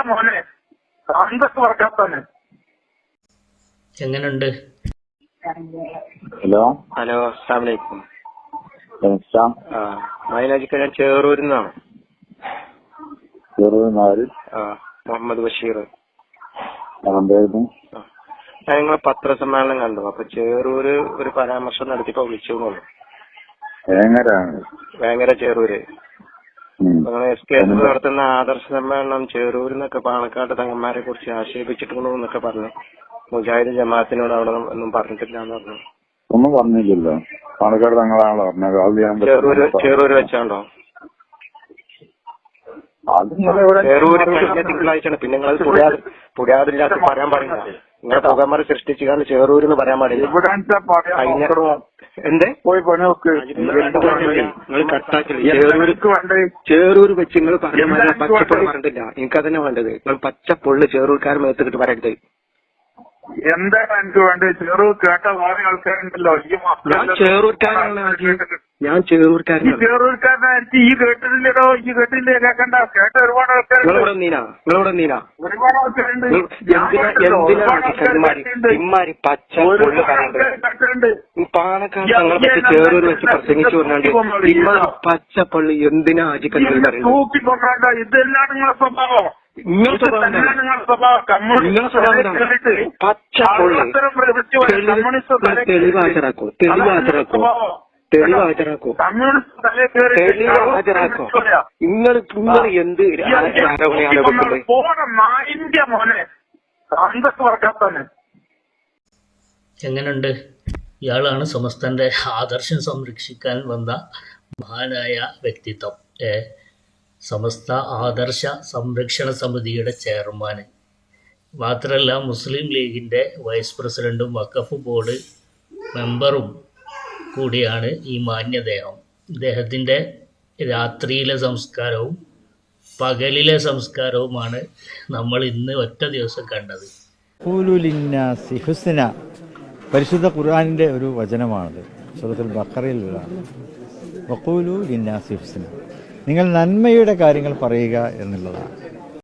മോനെ അന്തസ് വർക്കാത്തന്നെ. എങ്ങനുണ്ട്? ഹലോ അസ്സലാമു അലൈക്കും. മൈലാജിക്ക് ഞാൻ ചേറൂരിൽ നിന്നാണ്. മുഹമ്മദ് ബഷീർ. ഞാൻ നിങ്ങളെ പത്രസമ്മേളനം കണ്ടു. അപ്പൊ ചേറൂര് ഒരു പരാമർശം നടത്തിയപ്പോ വിളിച്ചു. ഭയങ്കര ചേറൂര് SKS നടത്തുന്ന ആദർശ സമ്മേളനം ചേറൂരിന്നൊക്കെ പാണക്കാട് തങ്ങന്മാരെ കുറിച്ച് ആക്ഷേപിച്ചിട്ടുണ്ടോ എന്നൊക്കെ പറഞ്ഞു. മുജാഹിദ് ജമാഅത്തിനോട് അവിടെ ഒന്നും പറഞ്ഞിട്ടില്ല എന്ന് പറഞ്ഞു. ഒന്നും പറഞ്ഞില്ലല്ലോ. പാണക്കാട് തങ്ങളാണല്ലോ പറഞ്ഞത്. ചേറൂര് വെച്ചാണ്ടോ? ചേറൂര് കഴിഞ്ഞ തിങ്കളാഴ്ചയാണ്. പിന്നെ നിങ്ങൾ പുരാതില്ലാത്ത പറയാൻ പാടില്ല. നിങ്ങളെ പുകമറ സൃഷ്ടിച്ചാണ് ചേറൂരെന്ന് പറയാൻ പാടില്ല. എന്തേ നിങ്ങൾ കട്ടാക്കില്ല. ചേറൂര് വെച്ച് നിങ്ങൾ പറഞ്ഞ പച്ചപ്പൊള്ളി പറഞ്ഞിട്ടില്ല. എനിക്കതന്നെ വേണ്ടത്. നിങ്ങൾ പച്ചപ്പൊള്ളി ചേറൂർക്കാരെ മേത്തിട്ട് പറയരുത്. എന്താണ് എനിക്ക് വേണ്ടത്? ചേറൂർ കേട്ട വേറെ ആൾക്കാരുണ്ടല്ലോ. ഞാൻ ചേറൂർക്കാരനാണ്. ചേറൂർക്കാരനായിട്ട് ഈ കേട്ടില്ലല്ലോ. ഈ കേട്ടില്ലേ? കേൾക്കണ്ട. കേട്ട ഒരുപാട് ആൾക്കാരുണ്ട്. നിങ്ങളിവിടെ നീനാ ഒരുപാട് ആൾക്കാരുണ്ട്. ഇമ്മാരി പച്ചപ്പൊള്ളി പറയുന്നുണ്ട്. പാലക്കാട് തങ്ങളെ പറ്റി ചേറൂര് വെച്ച് പ്രസംഗിച്ചു പറഞ്ഞാണ്ട് ഇമ്മാരി പച്ചപ്പള്ളി എന്തിനാ ആജിക്കൽ തൂക്കിക്കൊണ്ടാ. ഇതെല്ലാം നിങ്ങളെ സ്വഭാവം. തെളിവാചരാക്കോ. നിങ്ങൾ എന്ത് മോനെ അന്തസ് വർക്കാത്തന്നെ. എങ്ങനുണ്ട്? ഇയാളാണ് സമസ്തന്റെ ആദർശം സംരക്ഷിക്കാൻ വന്ന മഹാനായ വ്യക്തിത്വം. സമസ്ത ആദർശ സംരക്ഷണ സമിതിയുടെ ചെയർമാൻ, മാത്രമല്ല മുസ്ലിം ലീഗിൻ്റെ വൈസ് പ്രസിഡൻറ്റും വഖഫ് ബോർഡ് മെമ്പറും കൂടിയാണ് ഈ മാന്യദേഹം. ഇദ്ദേഹത്തിൻ്റെ രാത്രിയിലെ സംസ്കാരവും പകലിലെ സംസ്കാരവുമാണ് നമ്മൾ ഇന്ന് ഒറ്റ ദിവസം കണ്ടത്. ഹുസ്ന പരിശുദ്ധ ഖുർആനിൻ്റെ ഒരു വചനമാണത്. സൂറത്തുൽ ബഖറയിലുള്ളതാണ്. വഖൂലു ലിന്നാസി ഹുസ്ന, നിങ്ങൾ നന്മയുടെ കാര്യങ്ങൾ പറയുക എന്നുള്ളതാണ്.